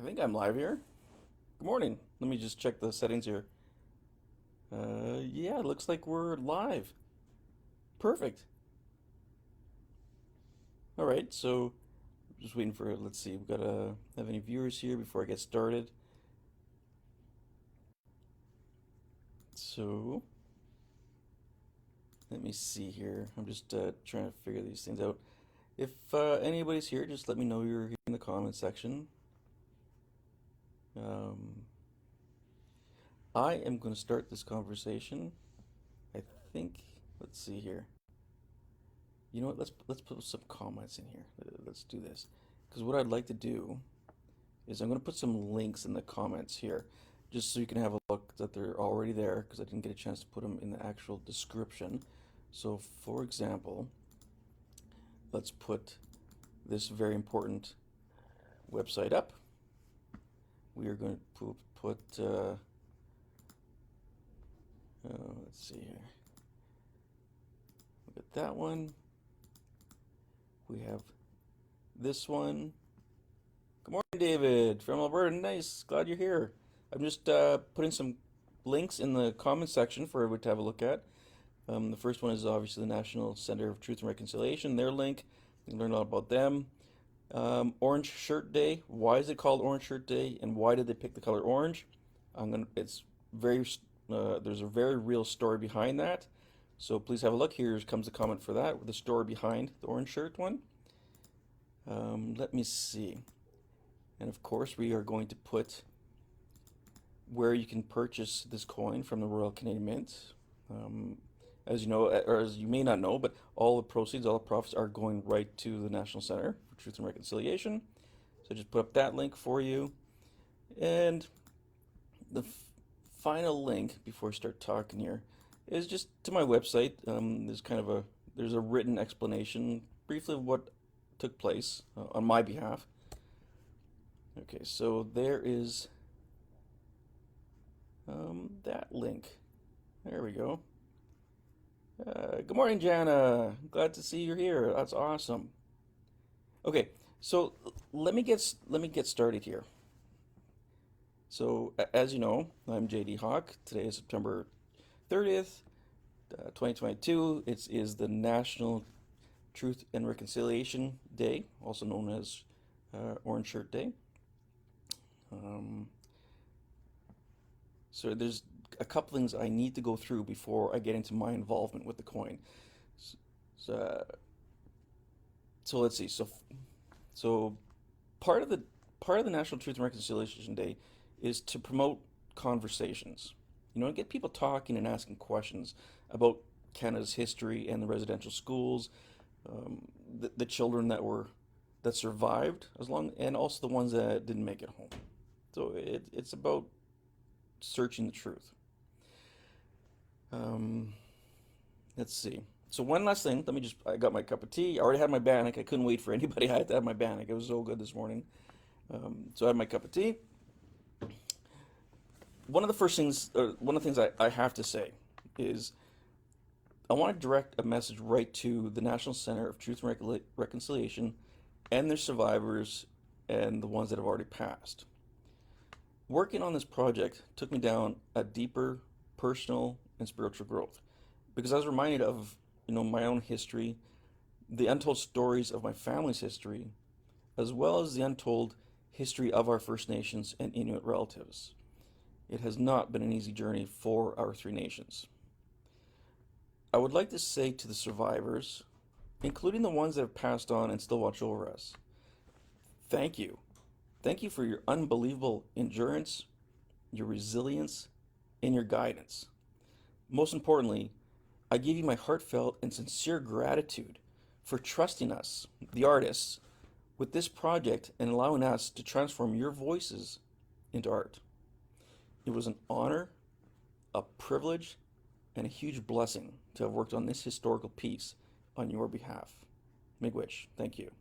I think I'm live here. Good morning. Let me just check the settings here. Yeah, it looks like we're live. Perfect. All right, so just waiting for, let's see, we've got to have any viewers here before I get started. So, let me see here. I'm just trying to figure these things out. If anybody's here, just let me know you're here in the comment section. Um, I am going to start this conversation. I think, let's see here. You know what? Let's put some comments in here. Let's do this. Because what I'd like to do is I'm going to put some links in the comments here, just so you can have a look that they're already there, because I didn't get a chance to put them in the actual description. So, for example, let's put this very important website up. We are going to put let's see here. Look at that one. We have this one. Good morning, David from Alberta. Nice. Glad you're here. I'm just putting some links in the comment section for everyone to have a look at. The first one is obviously the National Center of Truth and Reconciliation, their link. You can learn a lot about them. Orange Shirt Day. Why is it called Orange Shirt Day, and why did they pick the color orange? It's very. There's a very real story behind that. So please have a look. Here comes the comment for that, with the story behind the orange shirt one. Let me see. And of course, we are going to put where you can purchase this coin from the Royal Canadian Mint. As you know, or as you may not know, but all the proceeds, all the profits are going right to the National Center for Truth and Reconciliation. So I just put up that link for you. And the final link before I start talking here is just to my website. There's a written explanation briefly of what took place on my behalf. Okay, so there is that link. There we go. Good morning, Jana. Glad to see you're here. That's awesome. Okay, so let me get started here. So as you know, I'm JD Hawk. Today is September 30th, 2022. It is the National Truth and Reconciliation Day, also known as Orange Shirt Day. So there's a couple things I need to go through before I get into my involvement with the coin. So, so let's see. So part of the National Truth and Reconciliation Day is to promote conversations. Get people talking and asking questions about Canada's history and the residential schools, the children that survived, and also the ones that didn't make it home. So it's about searching the truth. Let's see. So one last thing. I got my cup of tea. I already had my Bannock. I couldn't wait for anybody. I had to have my Bannock. It was so good this morning. So I had my cup of tea. One of the things I have to say is I want to direct a message right to the National Center of Truth and Reconciliation and their survivors and the ones that have already passed. Working on this project took me down a deeper personal and spiritual growth because I was reminded of my own history, the untold stories of my family's history, as well as the untold history of our First Nations and Inuit relatives. It has not been an easy journey for our three nations. I would like to say to the survivors, including the ones that have passed on and still watch over us, thank you. Thank you for your unbelievable endurance, your resilience, and your guidance. Most importantly, I give you my heartfelt and sincere gratitude for trusting us, the artists, with this project and allowing us to transform your voices into art. It was an honor, a privilege, and a huge blessing to have worked on this historical piece on your behalf. Miigwech, thank you.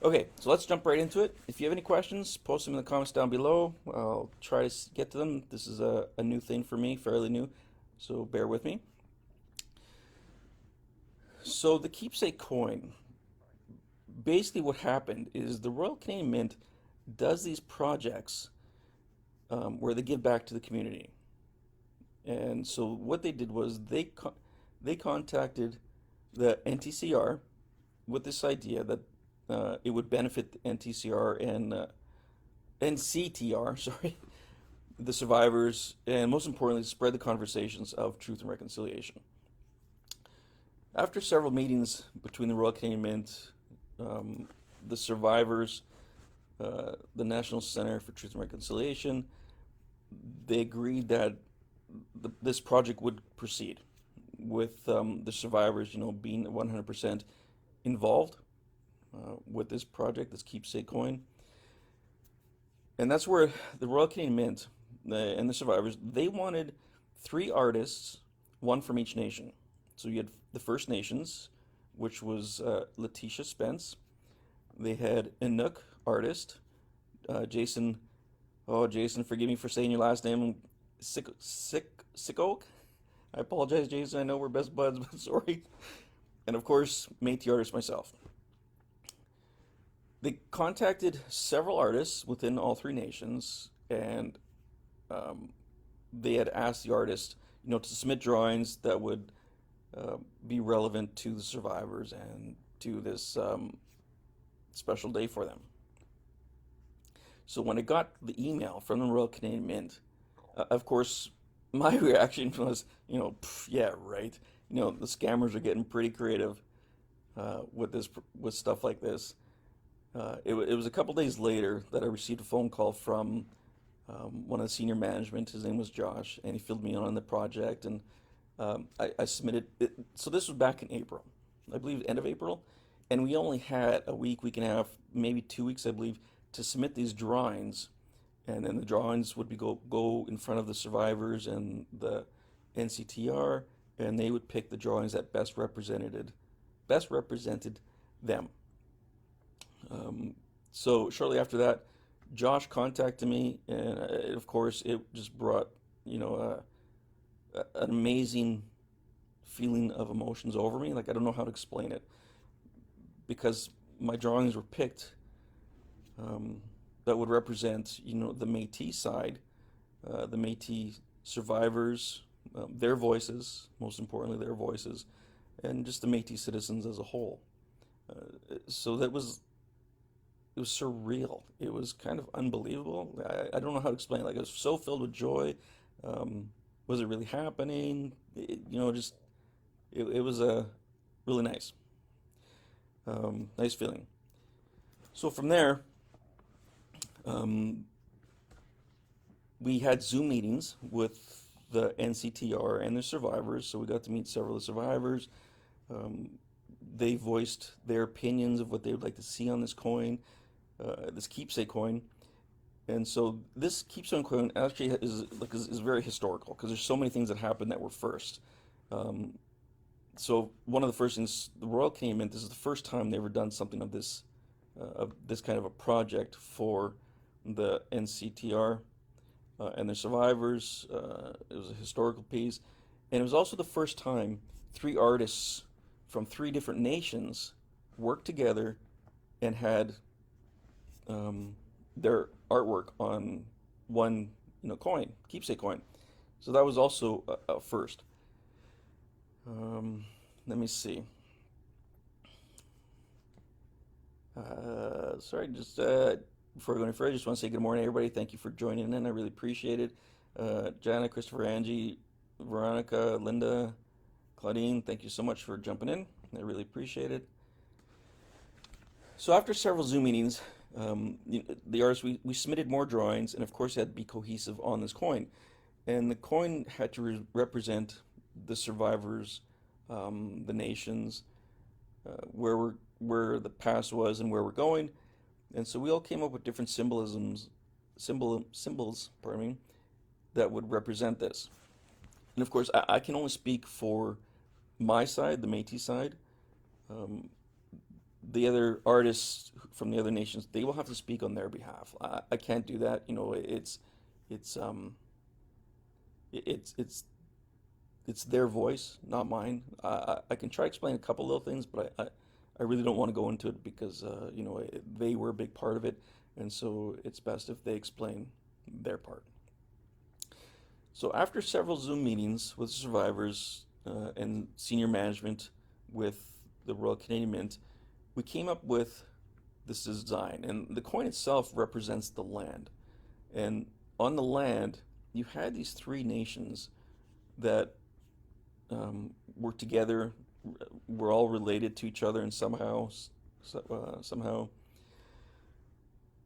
Okay, so let's jump right into it. If you have any questions, post them in the comments down below. I'll try to get to them. This is a new thing for me, fairly new, so bear with me. So the keepsake coin, basically what happened is the Royal Canadian Mint does these projects where they give back to the community. And so what they did was they contacted the NTCR with this idea that it would benefit the NTCR and NCTR, sorry, the survivors, and most importantly, spread the conversations of truth and reconciliation. After several meetings between the Royal Canadian Mint, the survivors, the National Center for Truth and Reconciliation, they agreed that this project would proceed with the survivors, being 100% involved with this project, this keepsake coin. And that's where the Royal Canadian Mint and the survivors, they wanted 3 artists, one from each nation. So you had the First Nations, which was Leticia Spence. They had a Bannock artist, Jason. Oh, Jason, forgive me for saying your last name. Sickoak. I apologize, Jason. I know we're best buds, but sorry. And of course, Metis Artist myself. They contacted several artists within all 3 nations, and they had asked the artists, to submit drawings that would be relevant to the survivors and to this special day for them. So when I got the email from the Royal Canadian Mint, of course, my reaction was, yeah, right. The scammers are getting pretty creative with stuff like this. It was a couple days later that I received a phone call from one of the senior management. His name was Josh, and he filled me in on the project, and I submitted it. So this was back in April, I believe, end of April, and we only had a week and a half, maybe 2 weeks, I believe, to submit these drawings, and then the drawings would go in front of the survivors and the NCTR, and they would pick the drawings that best represented them. So shortly after that, Josh contacted me, and of course, it just brought an amazing feeling of emotions over me. Like, I don't know how to explain it, because my drawings were picked that would represent the Métis side, the Métis survivors, their voices, most importantly their voices, and just the Métis citizens as a whole. So it was surreal. It was kind of unbelievable. I don't know how to explain it. Like, I was so filled with joy. Was it really happening? It was really nice. Nice feeling. So from there, we had Zoom meetings with the NCTR and the survivors. So we got to meet several of the survivors. They voiced their opinions of what they would like to see on this coin, this keepsake coin. And so this keepsake coin actually is very historical, because there's so many things that happened that were first. So one of the first things, the Royal Canadian Mint, this is the first time they ever done something of this kind of a project for the NCTR and the survivors. It was a historical piece, and it was also the first time 3 artists from 3 different nations worked together and had their artwork on one coin, keepsake coin. So that was also a first. Let me see. Sorry, just before going further, I just want to say good morning, everybody. Thank you for joining in. I really appreciate it. Jana, Christopher, Angie, Veronica, Linda, Claudine, thank you so much for jumping in. I really appreciate it. So after several Zoom meetings, the artists, we submitted more drawings, and of course it had to be cohesive on this coin. And the coin had to represent the survivors, the nations, where the past was and where we're going. And so we all came up with different symbols, pardon me, that would represent this. And of course, I can only speak for my side, the Métis side. The other artists from the other nations, they will have to speak on their behalf. I can't do that. It's their voice, not mine. I can try to explain a couple little things, but I really don't want to go into it because they were a big part of it, and so it's best if they explain their part. So after several Zoom meetings with survivors and senior management with the Royal Canadian Mint, we came up with this design. And the coin itself represents the land. And on the land, you had these three nations that were together, were all related to each other, and somehow.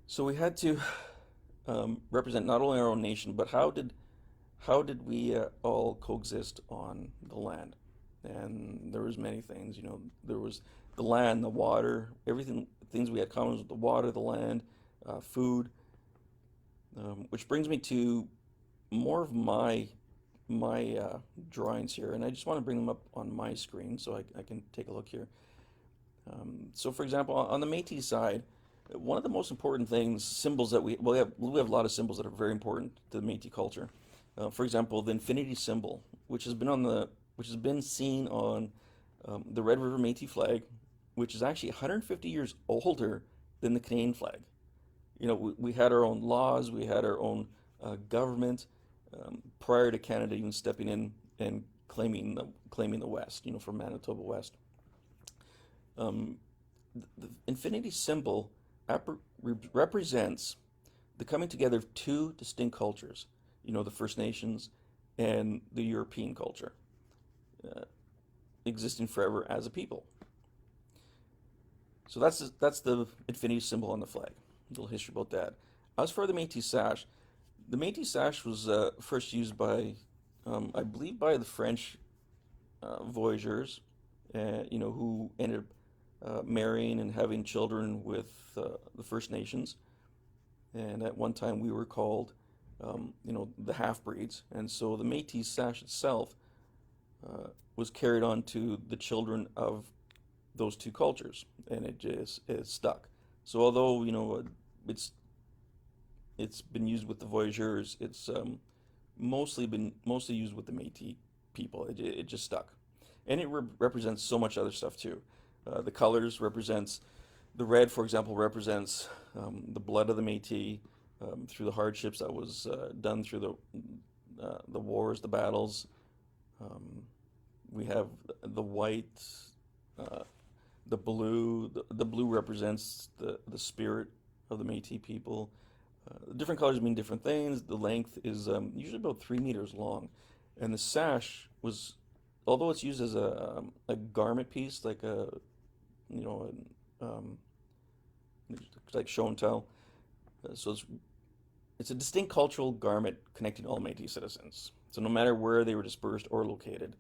So we had to represent not only our own nation, but how did we all coexist on the land? And there was many things. There was the land, the water, everything, things we had common with the water, the land, food. Which brings me to more of my drawings here, and I just want to bring them up on my screen so I can take a look here. So, for example, on the Métis side, one of the most important things, symbols that we have a lot of symbols that are very important to the Métis culture. For example, the infinity symbol, which has been seen on the Red River Métis flag, which is actually 150 years older than the Canadian flag. We had our own laws, we had our own government prior to Canada even stepping in and claiming the West, from Manitoba West. The infinity symbol represents the coming together of two distinct cultures, the First Nations and the European culture, existing forever as a people. So that's the infinity symbol on the flag. A little history about that. As for the Metis Sash, the Metis Sash was first used by, I believe, by the French voyageurs, who ended up marrying and having children with the First Nations. And at one time we were called, the half-breeds. And so the Metis Sash itself was carried on to the children of those two cultures, and it stuck. So although it's been used with the voyageurs, it's mostly used with the Métis people. It just stuck, and it represents so much other stuff too. The colors represents the red, for example, represents the blood of the Métis through the hardships that was done through the wars, the battles. We have the white. The blue, the blue represents the spirit of the Métis people. Different colors mean different things. The length is usually about 3 meters long, and the sash was, although it's used as a garment piece, like like show and tell. So it's a distinct cultural garment connecting all Métis citizens. So no matter where they were dispersed or located,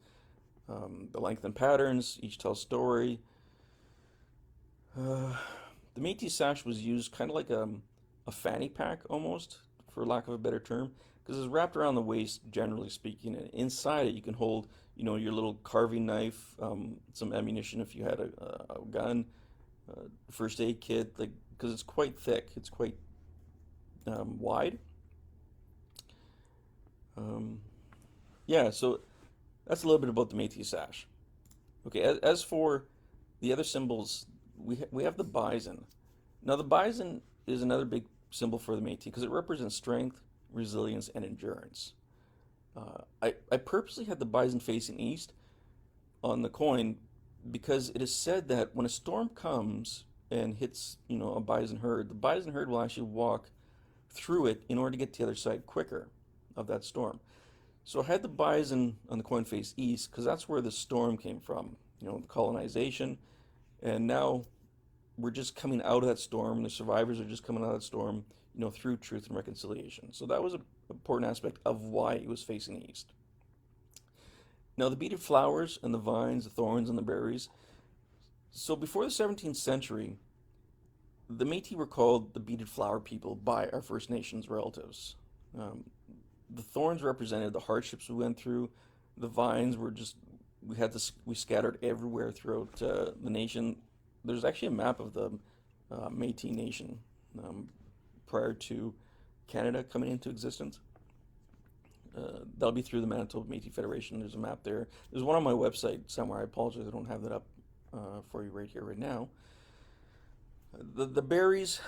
the length and patterns each tell a story. The Metis Sash was used kind of like a fanny pack almost, for lack of a better term, because it's wrapped around the waist, generally speaking, and inside it you can hold, your little carving knife, some ammunition if you had a gun, first aid kit, because it's quite thick, it's quite wide. Yeah, so that's a little bit about the Metis Sash. Okay, as for the other symbols, we have the bison. Now the bison is another big symbol for the Métis because it represents strength, resilience, and endurance. I purposely had the bison facing east on the coin because it is said that when a storm comes and hits, a bison herd, the bison herd will actually walk through it in order to get to the other side quicker of that storm. So I had the bison on the coin face east because that's where the storm came from, the colonization. And now we're just coming out of that storm. The survivors are just coming out of that storm, through truth and reconciliation. So that was an important aspect of why it was facing east. Now the beaded flowers and the vines, the thorns and the berries. So before the 17th century, the Métis were called the beaded flower people by our First Nations relatives. The thorns represented the hardships we went through. The vines were just we scattered everywhere throughout the nation. There's actually a map of the Métis Nation prior to Canada coming into existence. That'll be through the Manitoba Métis Federation. There's a map there. There's one on my website somewhere. I apologize, I don't have that up for you right here, right now. The berries,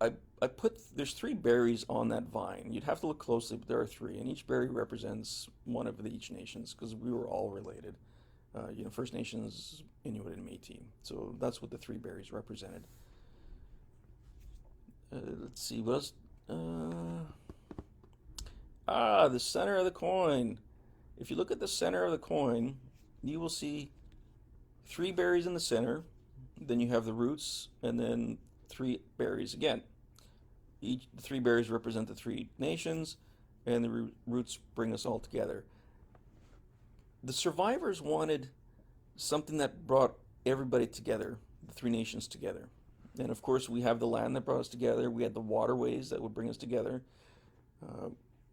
I put, there's three berries on that vine. You'd have to look closely, but there are three, and each berry represents one of the each nations because we were all related. First Nations, Inuit, and Métis. So that's what the three berries represented. Let's see, what else? The center of the coin. If you look at the center of the coin, you will see three berries in the center. Then you have the roots, and then three berries again. The three berries represent the three nations, and the roots bring us all together. The survivors wanted something that brought everybody together, the three nations together. And of course, we have the land that brought us together. We had the waterways that would bring us together.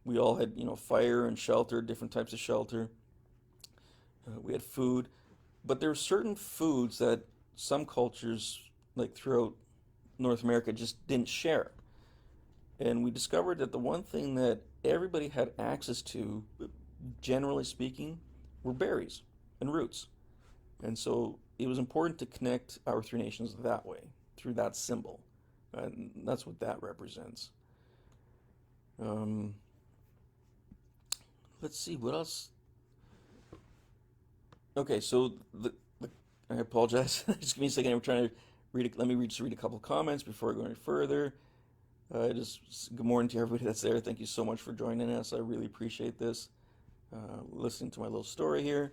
We all had, fire and shelter, different types of shelter. We had food. But there were certain foods that some cultures, like throughout North America, just didn't share. And we discovered that the one thing that everybody had access to, generally speaking, were berries and roots. And so it was important to connect our three nations that way, through that symbol. And that's what that represents. Let's see, what else? Okay, so I apologize. Just give me a second. I'm trying to read it. Let me just read a couple of comments before I go any further. Good morning to everybody that's there. Thank you so much for joining us. I really appreciate this. Listening to my little story here,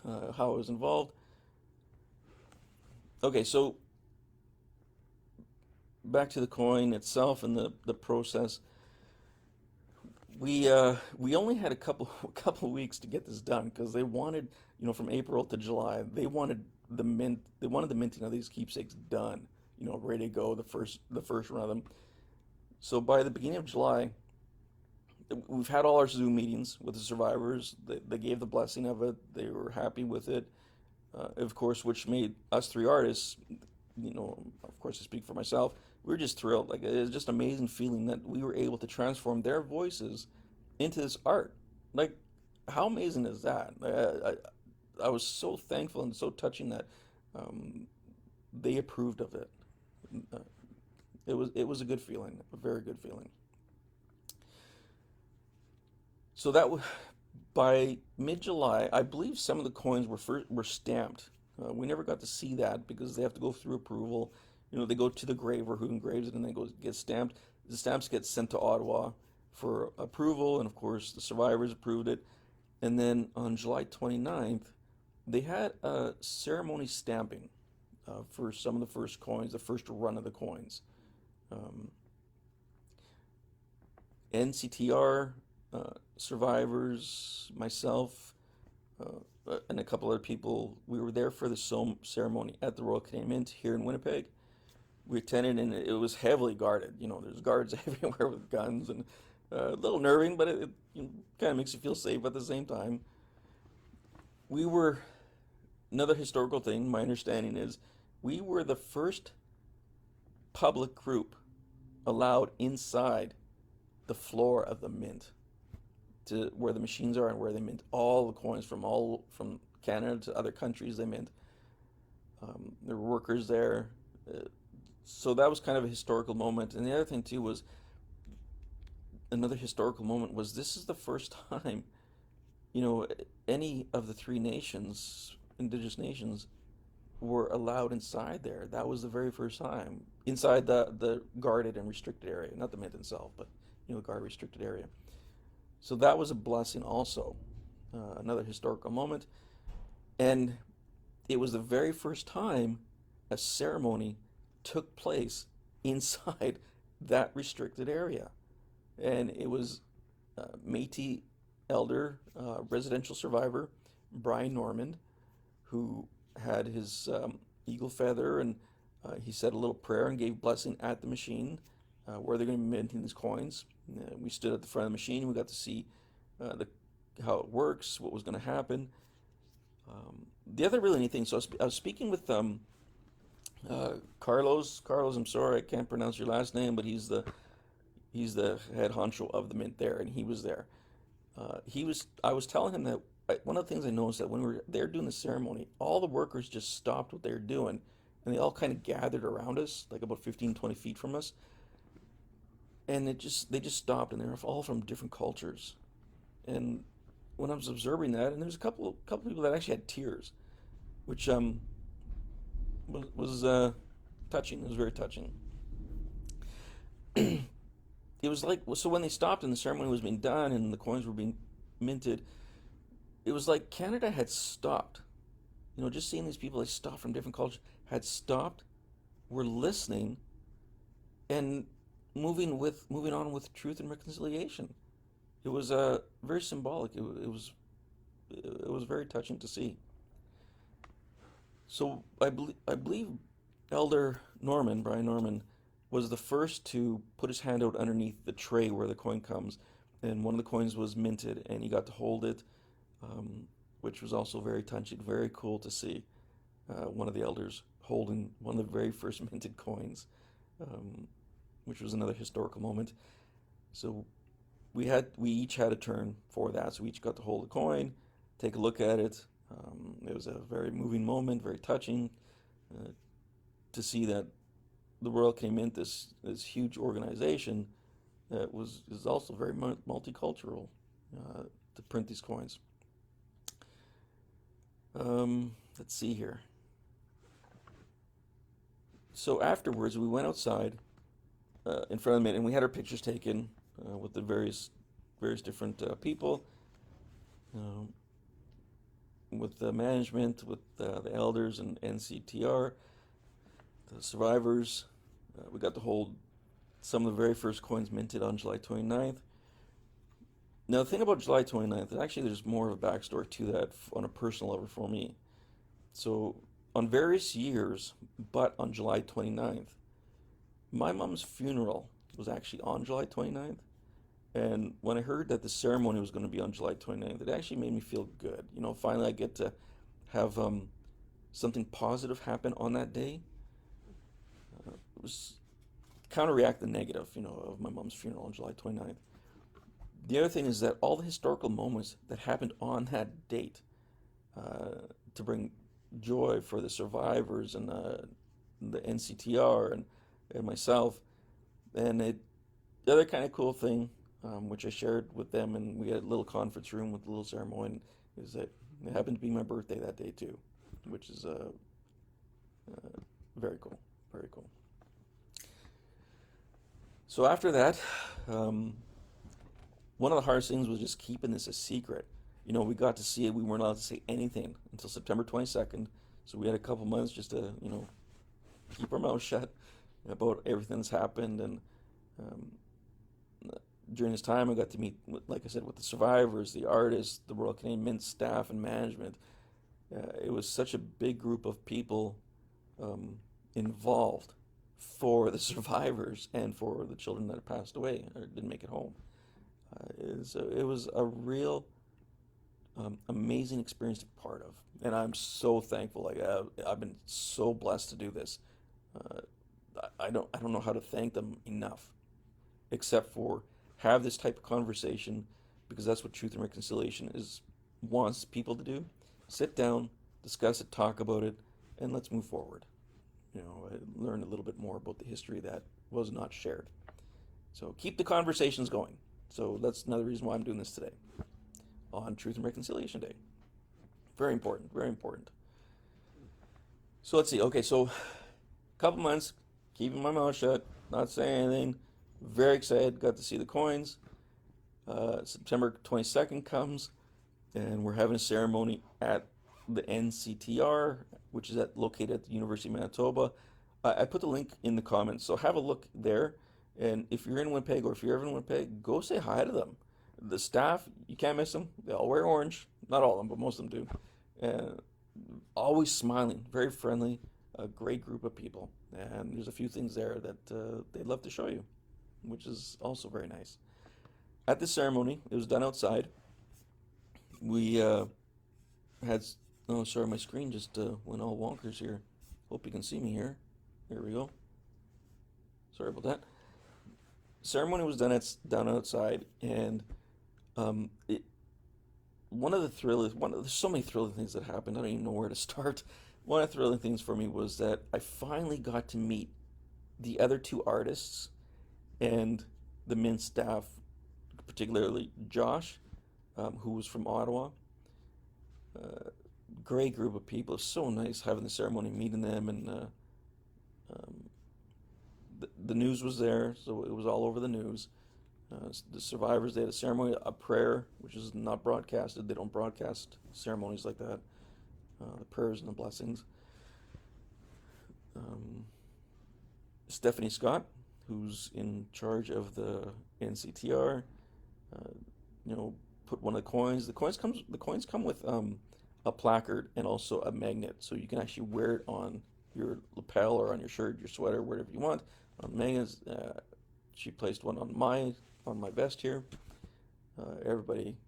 how I was involved. Okay, so back to the coin itself and the process. We only had a couple weeks to get this done because they wanted, from April to July, they wanted the minting of these keepsakes done, ready to go, the first run of them. So by the beginning of July, we've had all our Zoom meetings with the survivors. They gave the blessing of it. They were happy with it, of course, which made us three artists, of course I speak for myself, we were just thrilled. Like, it was just an amazing feeling that we were able to transform their voices into this art. Like, how amazing is that? I was so thankful and so touching that they approved of it. Uh, it was a good feeling, a very good feeling. So by mid-July, I believe some of the coins were stamped. We never got to see that because they have to go through approval. They go to the graver who engraves it, and then get stamped. The stamps get sent to Ottawa for approval, and of course the survivors approved it. And then on July 29th, they had a ceremony stamping for some of the first coins, the first run of the coins. NCTR survivors, myself, and a couple other people, we were there for the ceremony at the Royal Canadian Mint here in Winnipeg. We attended, and it was heavily guarded. There's guards everywhere with guns, and a little nerving, but it kind of makes you feel safe at the same time. Another historical thing, my understanding is, we were the first public group allowed inside the floor of the mint, to where the machines are and where they mint all the coins from Canada to other countries they mint. There were workers there. So that was kind of a historical moment. And the other thing too was, another historical moment was, this is the first time, any of the three nations, indigenous nations, were allowed inside there. That was the very first time. Inside the guarded and restricted area. Not the mint itself, but, guard restricted area. So that was a blessing also. Another historical moment. And it was the very first time a ceremony took place inside that restricted area. And it was Métis elder, residential survivor, Brian Normand, who had his eagle feather, and he said a little prayer and gave blessing at the machine where they're going to be minting these coins. We stood at the front of the machine. We got to see how it works, what was going to happen. The other really neat thing, so I was speaking with Carlos. Carlos, I'm sorry, I can't pronounce your last name, but he's the head honcho of the mint there, and he was there. I was telling him that one of the things I noticed that when we were there doing the ceremony, all the workers just stopped what they were doing, and they all kind of gathered around us, like about 15, 20 feet from us, and they just stopped, and they were all from different cultures. And when I was observing that, and there was a couple people that actually had tears, which was touching. It was very touching. It was like, so when they stopped and the ceremony was being done and the coins were being minted, it was like Canada had stopped. You know, just seeing these people, they stopped from different cultures, had stopped, were listening, and moving on with truth and reconciliation. It was very symbolic. It was very touching to see. So I believe Elder Norman, Brian Norman, was the first to put his hand out underneath the tray where the coin comes, and one of the coins was minted, and he got to hold it, which was also very touching, very cool to see. One of the elders holding one of the very first minted coins, um, which was another historical moment. So we each had a turn for that. So we each got to hold a coin, take a look at it. It was a very moving moment, very touching, uh, to see that the Royal Canadian Mint, this huge organization that is also very multicultural, to print these coins. Let's see here. So afterwards, we went outside in front of the mint, and we had our pictures taken with the various different people, um, with the management, with the elders and NCTR, the survivors. We got to hold some of the very first coins minted on July 29th. Now, the thing about July 29th is actually there's more of a backstory to that on a personal level for me. So, on various years, but on July 29th, my mom's funeral was actually on July 29th. And when I heard that the ceremony was going to be on July 29th, it actually made me feel good. You know, finally I get to have something positive happen on that day. It was counteract the negative, you know, of my mom's funeral on July 29th. The other thing is that all the historical moments that happened on that date, to bring joy for the survivors and the NCTR and myself, and the other kind of cool thing, which I shared with them, and we had a little conference room with a little ceremony, is that it happened to be my birthday that day too, which is very cool, very cool. So after that, one of the hardest things was just keeping this a secret. You know, we got to see it. We weren't allowed to say anything until September 22nd. So we had a couple months just to, you know, keep our mouth shut about everything that's happened. And um, during this time, I got to meet, like I said, with the survivors, the artists, the Royal Canadian Mint staff and management. It was such a big group of people um, involved for the survivors and for the children that passed away or didn't make it home. It was a real amazing experience to be part of, and I'm so thankful. Like I've been so blessed to do this. Uh, I don't know how to thank them enough, except for have this type of conversation, because that's what Truth and Reconciliation is wants people to do. Sit down, discuss it, talk about it, and let's move forward. You know, learn a little bit more about the history that was not shared. So keep the conversations going. So that's another reason why I'm doing this today on Truth and Reconciliation Day. Very important, very important. So let's see. Okay, so a couple months, keeping my mouth shut, not saying anything. Very excited, got to see the coins. September 22nd comes, and we're having a ceremony at the NCTR, which is located at the University of Manitoba. I put the link in the comments, so have a look there. And if you're in Winnipeg, or if you're ever in Winnipeg, go say hi to them. The staff, you can't miss them. They all wear orange. Not all of them, but most of them do. Always smiling, very friendly, a great group of people. And there's a few things there that they'd love to show you, which is also very nice. At this ceremony, it was done outside. We had, oh, sorry, my screen just went all wonkers here. Hope you can see me here. There we go. Sorry about that. Ceremony was done outside, and it there's so many thrilling things that happened. I don't even know where to start. One of the thrilling things for me was that I finally got to meet the other two artists and the Mint staff, particularly Josh, who was from Ottawa. Great group of people. It was so nice having the ceremony, meeting them, and um, the news was there, so it was all over the news. The survivors, they had a ceremony, a prayer, which is not broadcasted. They don't broadcast ceremonies like that. The prayers and the blessings. Um, Stephanie Scott, who's in charge of the NCTR, uh, put one of the coins. The coins come with a placard and also a magnet, so you can actually wear it on your lapel or on your shirt, your sweater, wherever you want. On magnets, she placed one on my vest here. Everybody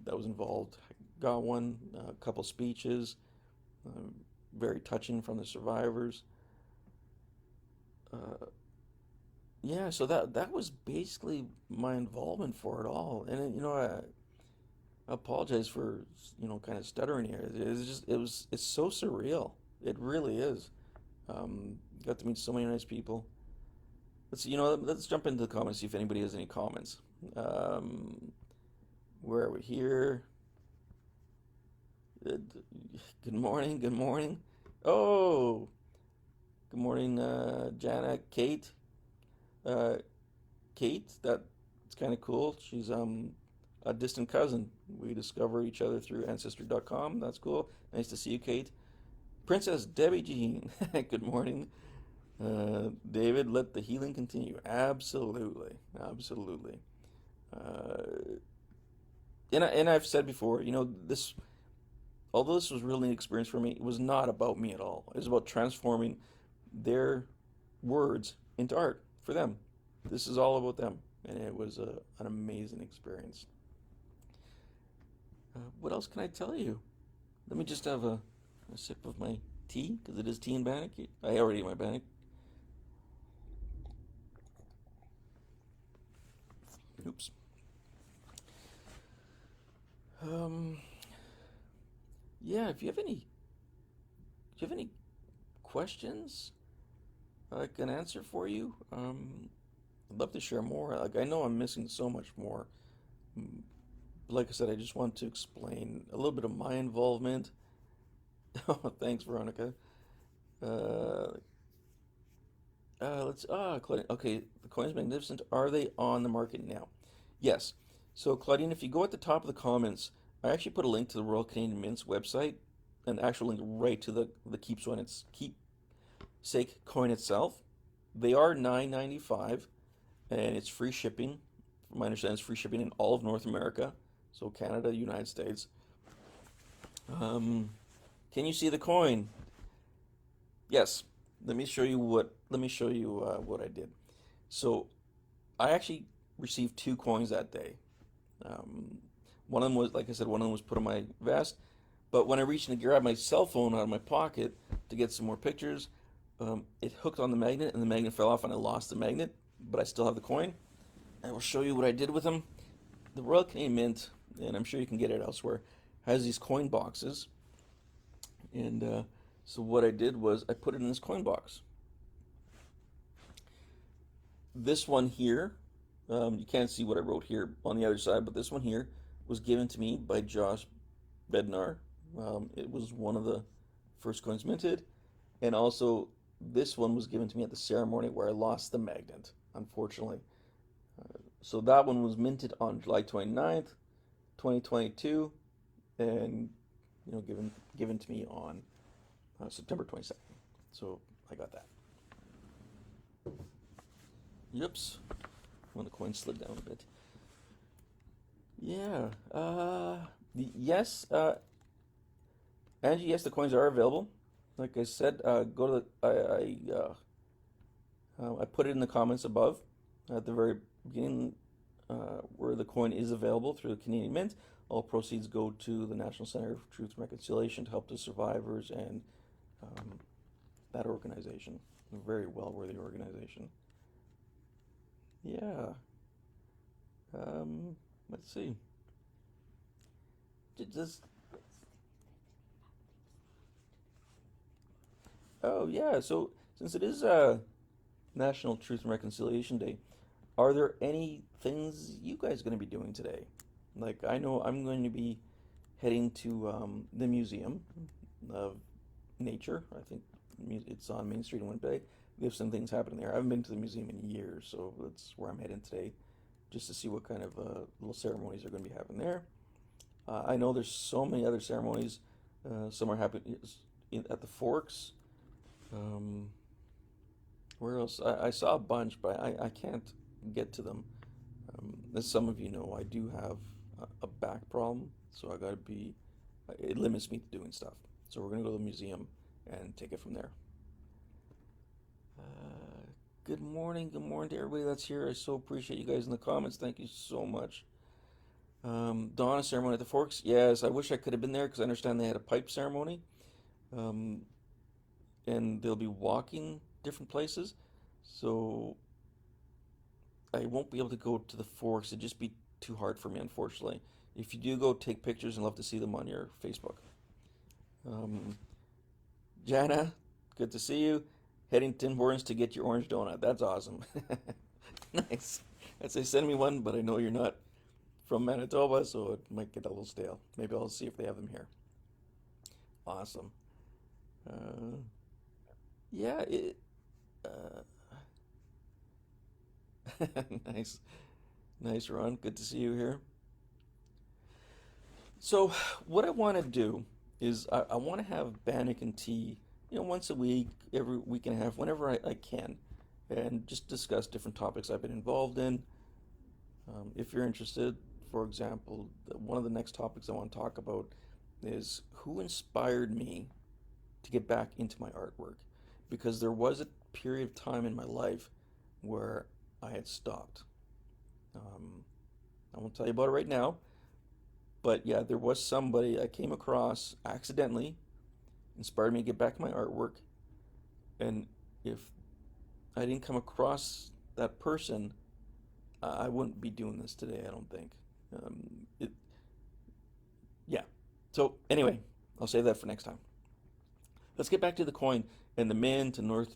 that was involved got one. A couple speeches, very touching from the survivors. Uh, yeah, so that was basically my involvement for it all. And I apologize for kind of stuttering here. It's so surreal. It really is. Got to meet so many nice people. Let's jump into the comments, see if anybody has any comments. Where are we here? Good morning, good morning. Oh, good morning, Jana, Kate. Uh, Kate, that's kind of cool. She's a distant cousin. We discover each other through Ancestry.com. That's cool. Nice to see you, Kate. Princess Debbie Jean. Good morning. David, let the healing continue. Absolutely, absolutely. Uh, and I've said before, although this was really an experience for me, it was not about me at all. It was about transforming their words into art for them. This is all about them, and it was an amazing experience. What else can I tell you? Let me just have a sip of my tea, because it is tea and Bannock. I already ate my Bannock. Oops. Um, yeah, if you have any, do you have any questions I can answer for you? I'd love to share more. Like, I know I'm missing so much more. Mm, Like I said, I just want to explain a little bit of my involvement. Oh, thanks, Veronica. Uh, okay, the coin's magnificent. Are they on the market now? Yes. So, Claudine, if you go at the top of the comments, I actually put a link to the Royal Canadian Mint's website, an actual link right to the keepsake coin itself. They are $9.95, and it's free shipping. From my understanding, it's free shipping in all of North America, so Canada, United States. Um, can you see the coin? Yes. Let me show you what I did. So I actually received two coins that day. Um, one of them was, like I said, one of them was put on my vest. But when I reached in to grab my cell phone out of my pocket to get some more pictures, it hooked on the magnet, and the magnet fell off, and I lost the magnet. But I still have the coin. I will show you what I did with them. The Royal Canadian Mint, and I'm sure you can get it elsewhere, has these coin boxes. And so what I did was I put it in this coin box. This one here, you can't see what I wrote here on the other side, but this one here was given to me by Josh Bednar. It was one of the first coins minted, and also this one was given to me at the ceremony where I lost the magnet, unfortunately. So that one was minted on July 29th, 2022, and given to me on September 22nd. So I got that. Oops. When the coin slid down a bit. Yeah. Yes. Angie, yes, the coins are available. Like I said, go to I put it in the comments above at the very beginning where the coin is available through the Canadian Mint. All proceeds go to the National Center of Truth and Reconciliation to help the survivors and um, that organization. A very well-worthy organization. Yeah. Let's see. Just, oh yeah. So since it is National Truth and Reconciliation Day, are there any things you guys going to be doing today? Like I know I'm going to be heading to the Museum of Nature. I think it's on Main Street in Winnipeg. They have some things happening there. I haven't been to the museum in years, so that's where I'm heading today, just to see what kind of little ceremonies are going to be happening there. I know there's so many other ceremonies. Some are happening at the Forks. Um, where else? I saw a bunch, but I can't get to them. As some of you know, I do have a back problem, so I gotta be. It limits me to doing stuff. So we're gonna go to the museum and take it from there. Good morning to everybody that's here. I so appreciate you guys in the comments. Thank you so much. Dawn, a ceremony at the Forks. Yes, I wish I could have been there because I understand they had a pipe ceremony. Um, and they'll be walking different places. So I won't be able to go to the Forks. It'd just be too hard for me, unfortunately. If you do go take pictures, I'd love to see them on your Facebook. Um, Jana, good to see you. Heading to Tim Hortons to get your orange donut. That's awesome. Nice. I'd say send me one, but I know you're not from Manitoba, so it might get a little stale. Maybe I'll see if they have them here. Awesome. Uh, yeah, uh, nice, nice, Ron. Good to see you here. So, what I want to do is I want to have Bannock and tea, once a week, every week and a half, whenever I can, and just discuss different topics I've been involved in. If you're interested, for example, one of the next topics I want to talk about is who inspired me to get back into my artwork. Because there was a period of time in my life where I had stopped. Um, I won't tell you about it right now, but yeah, there was somebody I came across accidentally, inspired me to get back to my artwork. And if I didn't come across that person, I wouldn't be doing this today, I don't think. It, yeah. So, anyway, I'll save that for next time. Let's get back to the coin and the men to North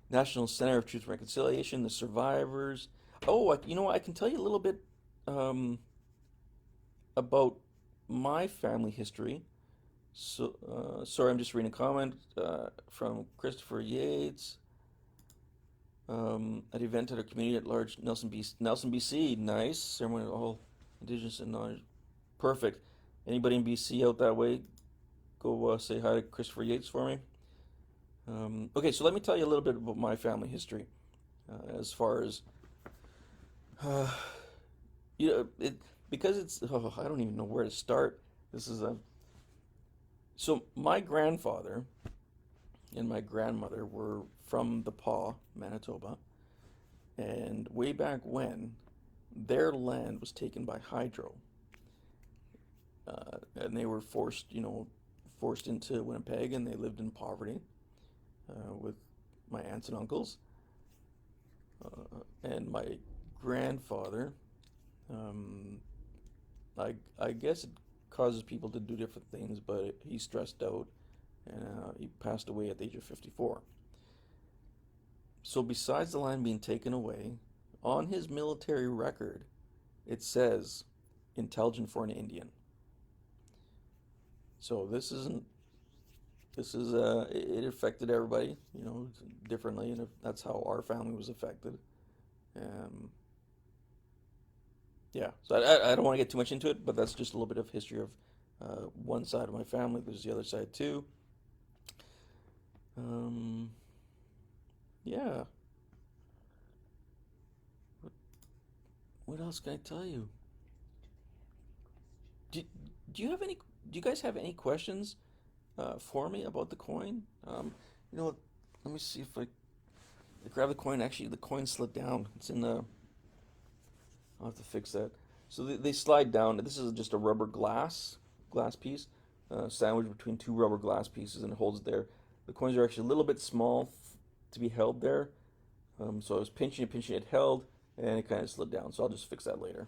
National Center of Truth and Reconciliation, the survivors. Oh, I can tell you a little bit um, about my family history. So, sorry, I'm just reading a comment from Christopher Yates. At the event at a community at large, Nelson, BC. Nice ceremony, all Indigenous and non. Perfect. Anybody in BC out that way? Go say hi to Christopher Yates for me. Okay, so let me tell you a little bit about my family history, as far as uh, it because it's I don't even know where to start. This is a so my grandfather and my grandmother were from the Paw, Manitoba, and way back when their land was taken by hydro, and they were forced into Winnipeg, and they lived in poverty with my aunts and uncles, and my grandfather. Um, I guess it causes people to do different things, but he stressed out, and he passed away at the age of 54. So besides the land being taken away, on his military record, it says intelligent for an Indian. So it affected everybody, differently, and that's how our family was affected. Um, yeah, so I don't want to get too much into it, but that's just a little bit of history of one side of my family. There's the other side too. Um, yeah. What, what else can I tell you? Do, do you have any? Do you guys have any questions for me about the coin? You know, let me see if I grab the coin. Actually, the coin slid down. It's in the. I'll have to fix that. So they slide down. This is just a rubber glass piece, sandwiched between two rubber glass pieces, and it holds it there. The coins are actually a little bit small to be held there. So I was pinching it, it held, and it kind of slid down. So I'll just fix that later.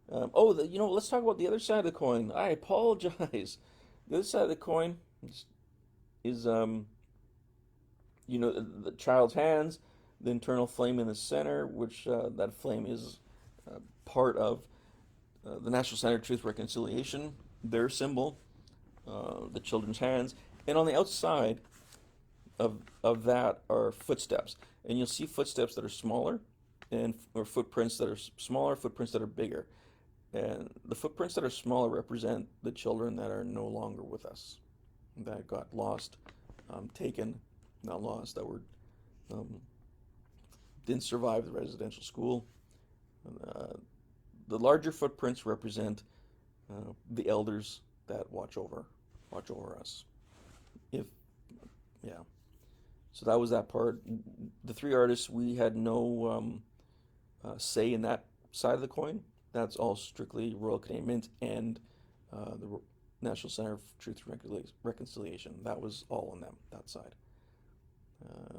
Let's talk about the other side of the coin. I apologize. The other side of the coin is the child's hands, the internal flame in the center, which that flame is part of the National Center of Truth Reconciliation, their symbol, the children's hands, and on the outside of that are footsteps, and you'll see footsteps that are smaller, or footprints that are smaller, footprints that are bigger, and the footprints that are smaller represent the children that are no longer with us, that got lost, taken, not lost, that were um, didn't survive the residential school. Uh, the larger footprints represent the elders that watch over us. If Yeah, so that was that part. The three artists, we had no say in that side of the coin. That's all strictly Royal Canadian Mint and the National Center of Truth and Reconciliation. That was all on them, that side.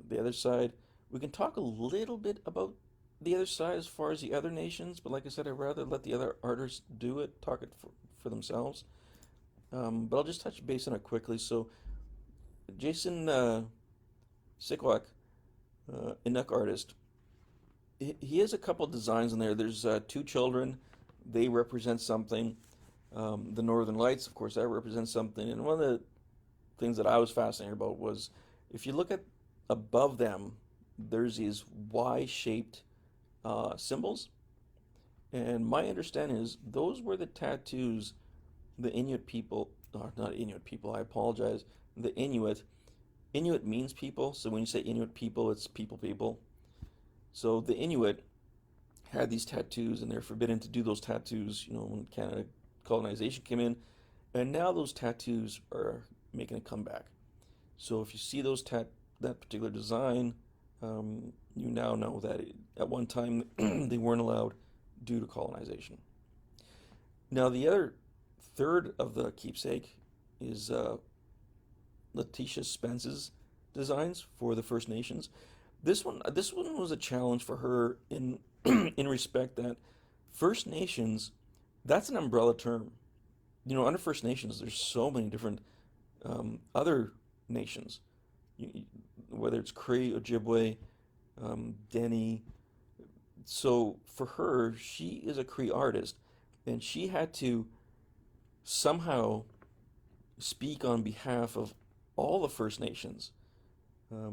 The other side, we can talk a little bit about the other side as far as the other nations, but like I said, I'd rather let the other artists do it, talk it for themselves. But I'll just touch base on it quickly. So, Jason Sikwak, Inuk artist, he has a couple designs in there. There's two children, they represent something. The Northern Lights, of course, that represents something. And one of the things that I was fascinated about was if you look at above them, there's these Y-shaped symbols. And my understanding is those were the tattoos the Inuit people, or not Inuit people, I apologize, the Inuit. Inuit means people, so when you say Inuit people, it's people. So the Inuit had these tattoos, and they're forbidden to do those tattoos, when Canada colonization came in. And now those tattoos are making a comeback. So if you see that particular design, you now know that at one time they weren't allowed due to colonization. Now the other third of the keepsake is Leticia Spence's designs for the First Nations. This one was a challenge for her in in respect that First Nations, that's an umbrella term. Under First Nations, there's so many different other nations, whether it's Cree, Ojibwe, Deni. So for her, she is a Cree artist, and she had to somehow speak on behalf of all the First Nations.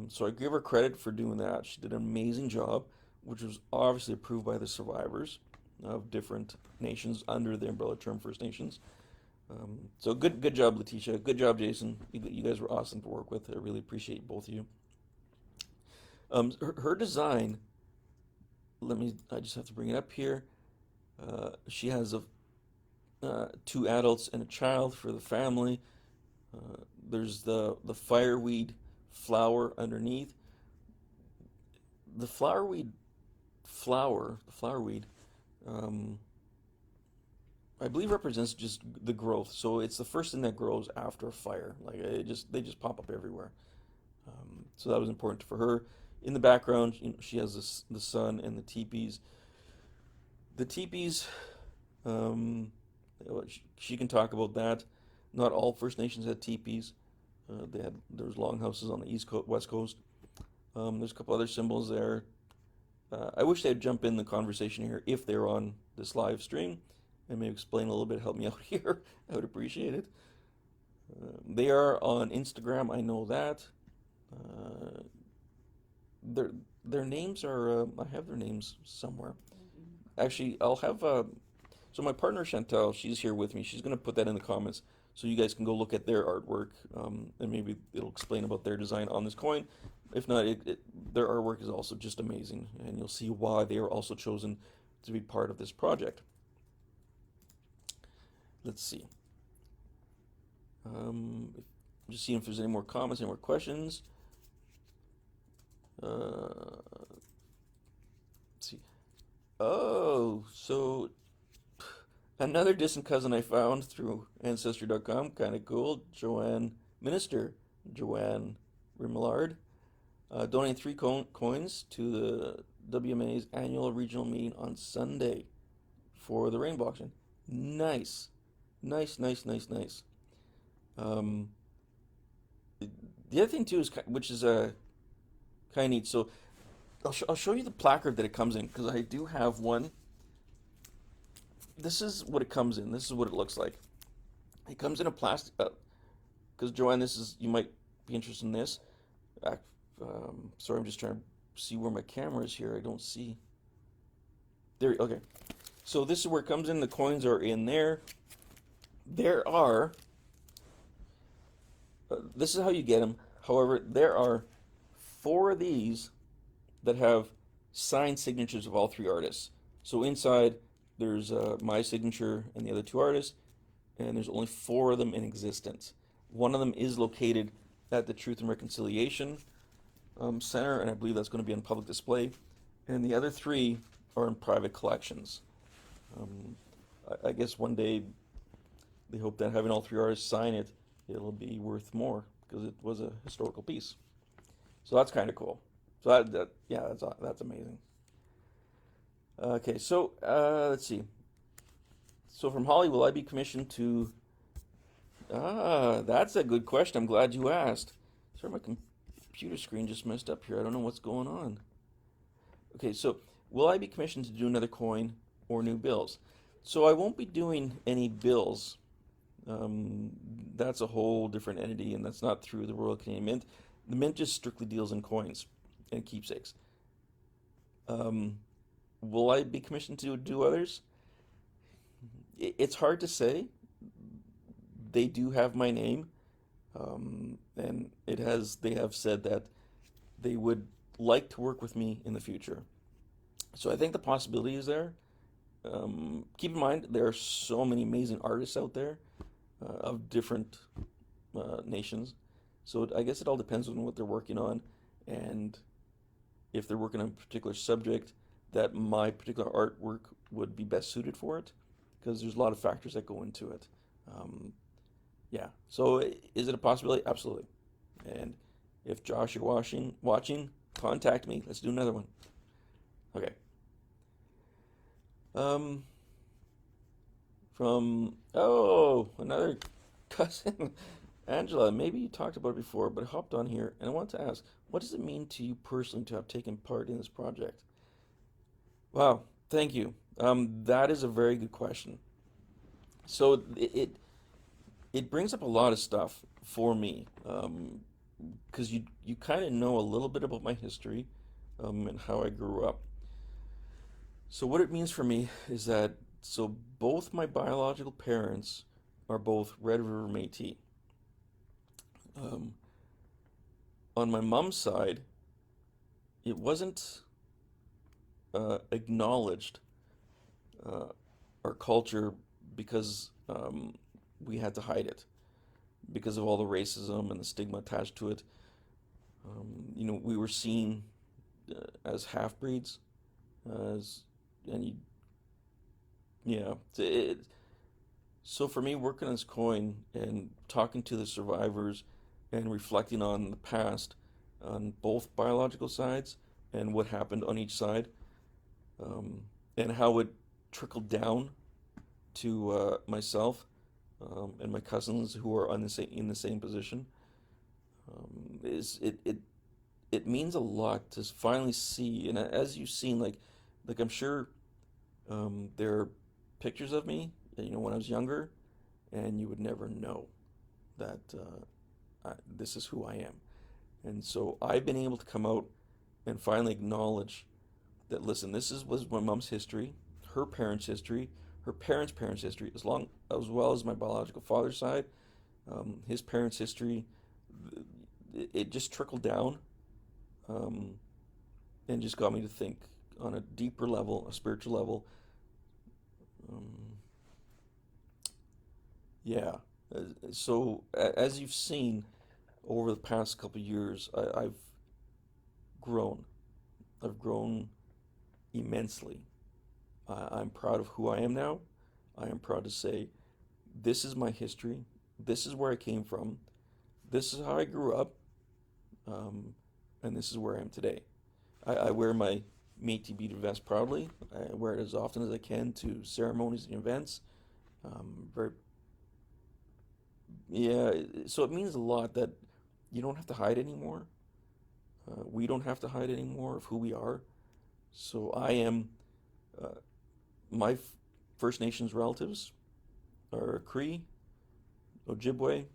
So I give her credit for doing that. She did an amazing job, which was obviously approved by the survivors of different nations under the umbrella term First Nations. So good job, Leticia. Good job, Jason. You guys were awesome to work with. I really appreciate both of you. Her design. I just have to bring it up here. She has two adults and a child for the family. There's the fireweed flower underneath. The flowerweed, um, I believe represents just the growth. So it's the first thing that grows after a fire. Like they just pop up everywhere. So that was important for her. In the background, she has the sun and the teepees. The teepees, she can talk about that. Not all First Nations had teepees. There was longhouses on the West Coast. There's a couple other symbols there. I wish they'd jump in the conversation here if they're on this live stream and maybe explain a little bit, help me out here. I would appreciate it. They are on Instagram, I know that. Uh, their names are, I have their names somewhere. Actually, I'll have, so my partner Chantal, she's here with me. She's going to put that in the comments so you guys can go look at their artwork, and maybe it'll explain about their design on this coin. If not, their artwork is also just amazing, and you'll see why they are also chosen to be part of this project. Let's see. Just seeing if there's any more comments, any more questions. Let's see. Oh, so another distant cousin I found through Ancestry.com, kind of cool. Minister Joanne Rimillard, donating 3 coins to the WMA's annual regional meeting on Sunday for the rainbow auction. Nice. Nice, nice, nice, nice. Um, the other thing too is, which is kind of neat. So I'll show you the placard that it comes in because I do have one. This is what it comes in. This is what it looks like. It comes in a plastic. Because Joanne, this is, you might be interested in this. Sorry, I'm just trying to see where my camera is here. I don't see. There. Okay. So this is where it comes in. The coins are in there. There are. This is how you get them. However, there are 4 of these that have signed signatures of all 3 artists. So inside, there's my signature and the other 2 artists, and there's only 4 of them in existence. One of them is located at the Truth and Reconciliation Center, and I believe that's going to be on public display. And the other 3 are in private collections. I guess one day they hope that having all 3 artists sign it, it'll be worth more because it was a historical piece. So that's kind of cool. So yeah, that's amazing. Okay, so let's see. So from Holly, will I be commissioned to? That's a good question. I'm glad you asked. Sorry, my computer screen just messed up here. I don't know what's going on. Okay, so will I be commissioned to do another coin or new bills? So I won't be doing any bills. That's a whole different entity, and that's not through the Royal Canadian Mint. The Mint just strictly deals in coins and keepsakes. Will I be commissioned to do others? It's hard to say. They do have my name, and they have said that they would like to work with me in the future. So I think the possibility is there. Keep in mind, there are so many amazing artists out there of different nations. So I guess it all depends on what they're working on, and if they're working on a particular subject, that my particular artwork would be best suited for it, because there's a lot of factors that go into it. Yeah. So is it a possibility? Absolutely. And if Josh, you're watching, contact me. Let's do another one. Okay. From another cousin, Angela. Maybe you talked about it before, but I hopped on here and I want to ask, what does it mean to you personally to have taken part in this project? Wow, thank you. That is a very good question. So it brings up a lot of stuff for me, because you kind of know a little bit about my history, and how I grew up. So what it means for me is that both my biological parents are both Red River Métis. Um, on my mom's side, it wasn't acknowledged, uh, our culture, because we had to hide it because of all the racism and the stigma attached to it. We were seen as half breeds, as and you yeah. So for me, working on this coin and talking to the survivors and reflecting on the past on both biological sides and what happened on each side, and how it trickled down to myself, and my cousins who are in the same position, is it means a lot to finally see. And as you've seen, like I'm sure, there are pictures of me, when I was younger, and you would never know that this is who I am. And so I've been able to come out and finally acknowledge that, listen, was my mom's history, her parents' history, her parents' parents' history, as well as my biological father's side, his parents' history. It just trickled down, and just got me to think on a deeper level, a spiritual level. Um, yeah. So as you've seen over the past couple of years, I've grown. I've grown immensely. I'm proud of who I am now. I am proud to say, this is my history. This is where I came from. This is how I grew up. And this is where I am today. I wear my Métis beaded vest proudly. I wear it as often as I can to ceremonies and events. Very, yeah, so it means a lot that you don't have to hide anymore. We don't have to hide anymore of who we are. So I am, uh, my First Nations relatives are Cree, Ojibwe,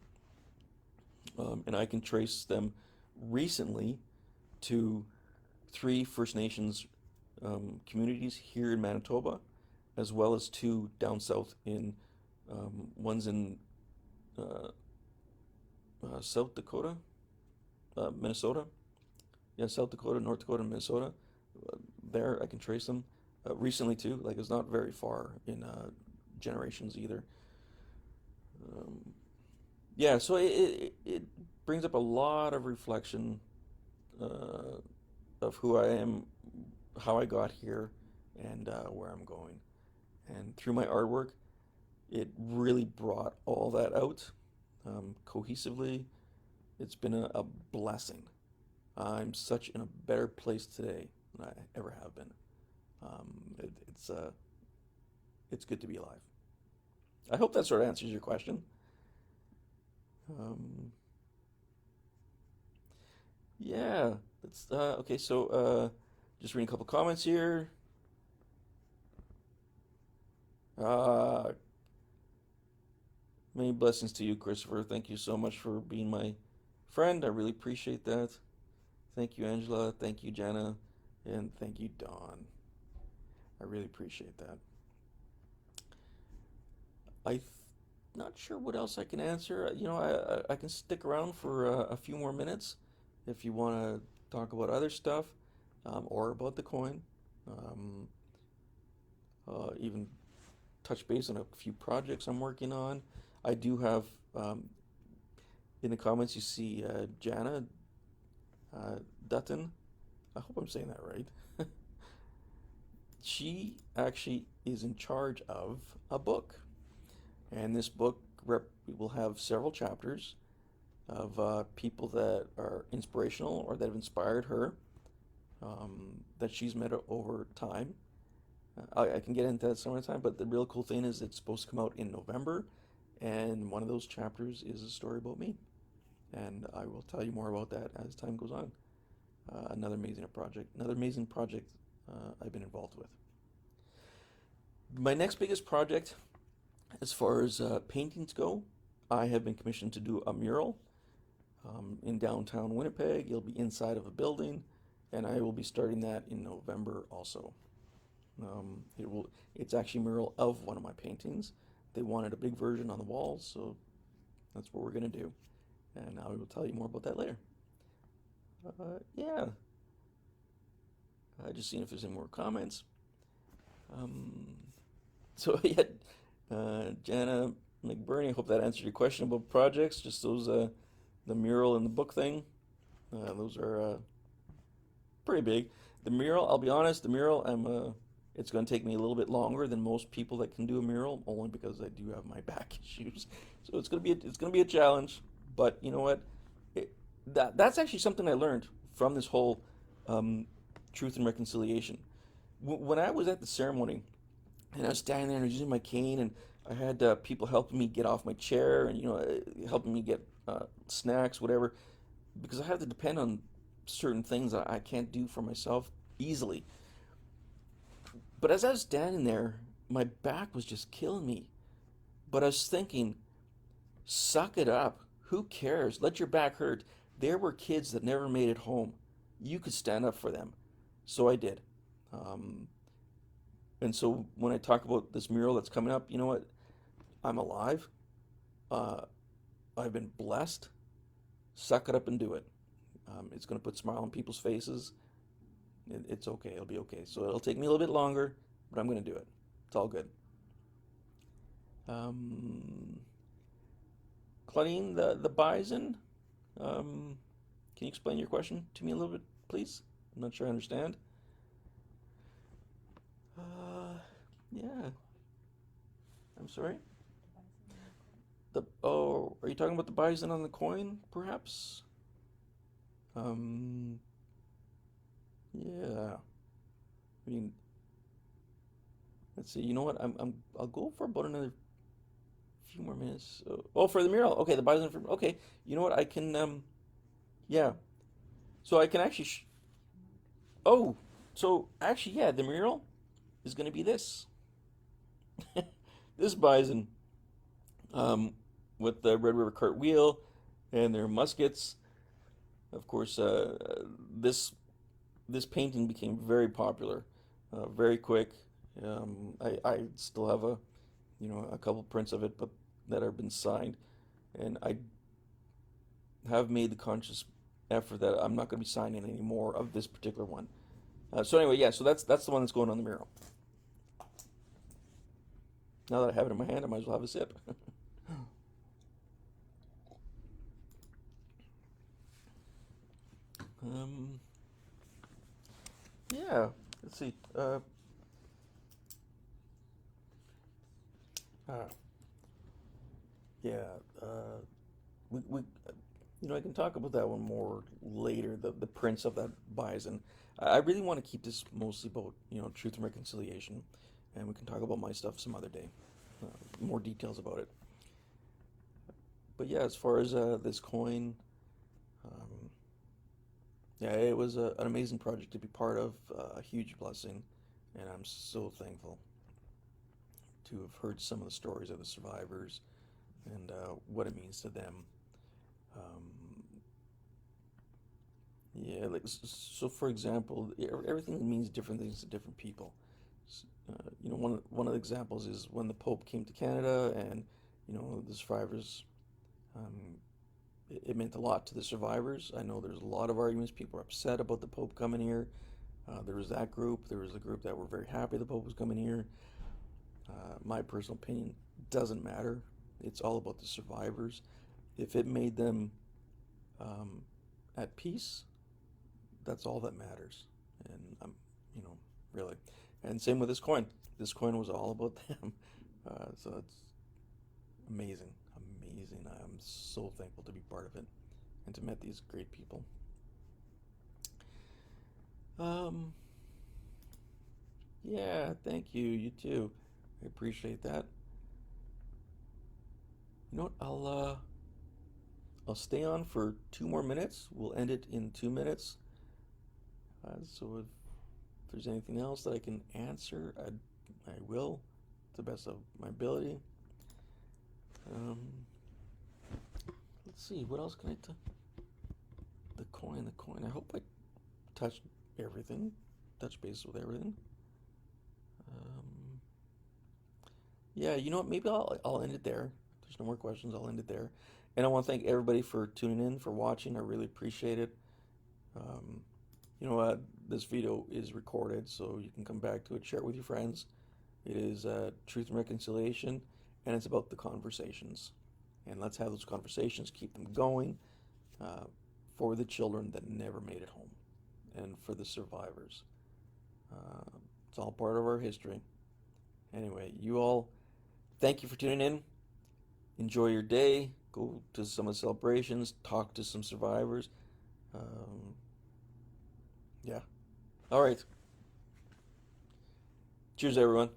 and I can trace them recently to three First Nations communities here in Manitoba, as well as two down south in one's in uh, South Dakota, Minnesota. Yeah, South Dakota, North Dakota, and Minnesota. There, I can trace them. Recently too, like it's not very far in generations either. Um, yeah, so it brings up a lot of reflection uh, of who I am, how I got here, and where I'm going. And through my artwork, it really brought all that out cohesively. It's been a blessing. I'm such in a better place today than I ever have been. It's good to be alive. I hope that sort of answers your question. Um, yeah, that's okay. So just reading a couple comments here. Uh, Many blessings to you, Christopher. Thank you so much for being my friend. I really appreciate that. Thank you, Angela. Thank you, Jana. And thank you, Dawn. I really appreciate that. I'm not sure what else I can answer. I can stick around for a few more minutes if you want to talk about other stuff or about the coin. Um, Even touch base on a few projects I'm working on. I do have in the comments you see Jana Dutton. I hope I'm saying that right. She actually is in charge of a book, and this book will have several chapters of people that are inspirational or that have inspired her, that she's met over time. I can get into that some other time, but the real cool thing is it's supposed to come out in November, and one of those chapters is a story about me, and I will tell you more about that as time goes on. Another amazing project I've been involved with. My next biggest project, as far as paintings go, I have been commissioned to do a mural in downtown Winnipeg. It'll be inside of a building, and I will be starting that in November also. It's actually a mural of one of my paintings. They wanted a big version on the walls, so that's what we're gonna do. And I will tell you more about that later. Yeah, just seeing if there's any more comments. Um, so yeah, Jana McBurney, I hope that answered your question about projects. Just those, the mural and the book thing. Those are pretty big. The mural, I'll be honest, it's going to take me a little bit longer than most people that can do a mural, only because I do have my back issues. So it's going to be a challenge. But you know what? That's actually something I learned from this whole Truth and Reconciliation. When I was at the ceremony, and I was standing there and I was using my cane, and I had people helping me get off my chair, and helping me get snacks, whatever, because I have to depend on certain things that I can't do for myself easily. But as I was standing there, my back was just killing me. But I was thinking, suck it up. Who cares? Let your back hurt. There were kids that never made it home. You could stand up for them. So I did. Um, and so when I talk about this mural that's coming up, you know what? I'm alive. Uh, I've been blessed. Suck it up and do it. It's going to put a smile on people's faces. It's okay. It'll be okay. So it'll take me a little bit longer, but I'm going to do it. It's all good. Claudine, the bison. Can you explain your question to me a little bit, please? I'm not sure I understand. Yeah. I'm sorry. Are you talking about the bison on the coin, perhaps? Um, yeah. I mean, let's see. You know what? I'll go for about another few more minutes. Oh, for the mural. Okay, the bison for. Okay, you know what? I can. Yeah. So I can actually. Oh, so actually, yeah, the mural is going to be this. This bison, um, with the Red River cartwheel and their muskets. Of course, this this painting became very popular, very quick. I still have a couple prints of it, but that have been signed, and I have made the conscious effort that I'm not going to be signing any more of this particular one. So anyway, yeah, so that's the one that's going on the mural. Now that I have it in my hand, I might as well have a sip. um, yeah, let's see. Uh, yeah, uh, we I can talk about that one more later. The prince of that bison. I really want to keep this mostly about truth and reconciliation, and we can talk about my stuff some other day. More details about it. But yeah, as far as this coin, um, yeah, it was an amazing project to be part of. A huge blessing, and I'm so thankful to have heard some of the stories of the survivors and what it means to them. Um, Yeah, like so. For example, everything means different things to different people. One of the examples is when the Pope came to Canada, and the survivors. Um, it meant a lot to the survivors. I know there's a lot of arguments. People are upset about the Pope coming here. There was that group. There was a group that were very happy the Pope was coming here. My personal opinion doesn't matter. It's all about the survivors. If it made them um, at peace, that's all that matters. And you know, really. And same with this coin. This coin was all about them. So it's amazing, amazing. I'm so thankful to be part of it and to meet these great people. Um, yeah, thank you. You too. I appreciate that. You know what? I'll stay on for 2 more minutes. We'll end it in 2 minutes. So if there's anything else that I can answer, I will, to the best of my ability. Um, let's see, what else can I tell? The coin, the coin. I hope I touched everything, touch base with everything. Um, yeah, you know what? Maybe I'll end it there. If there's no more questions, I'll end it there. And I want to thank everybody for tuning in, for watching. I really appreciate it. Um, you know what? This video is recorded, so you can come back to it, share it with your friends. It is Truth and Reconciliation, and it's about the conversations. And let's have those conversations, keep them going uh, for the children that never made it home and for the survivors. It's all part of our history. Anyway, you all, thank you for tuning in. Enjoy your day. Go to some of the celebrations. Talk to some survivors. Um, yeah. All right. Cheers, everyone.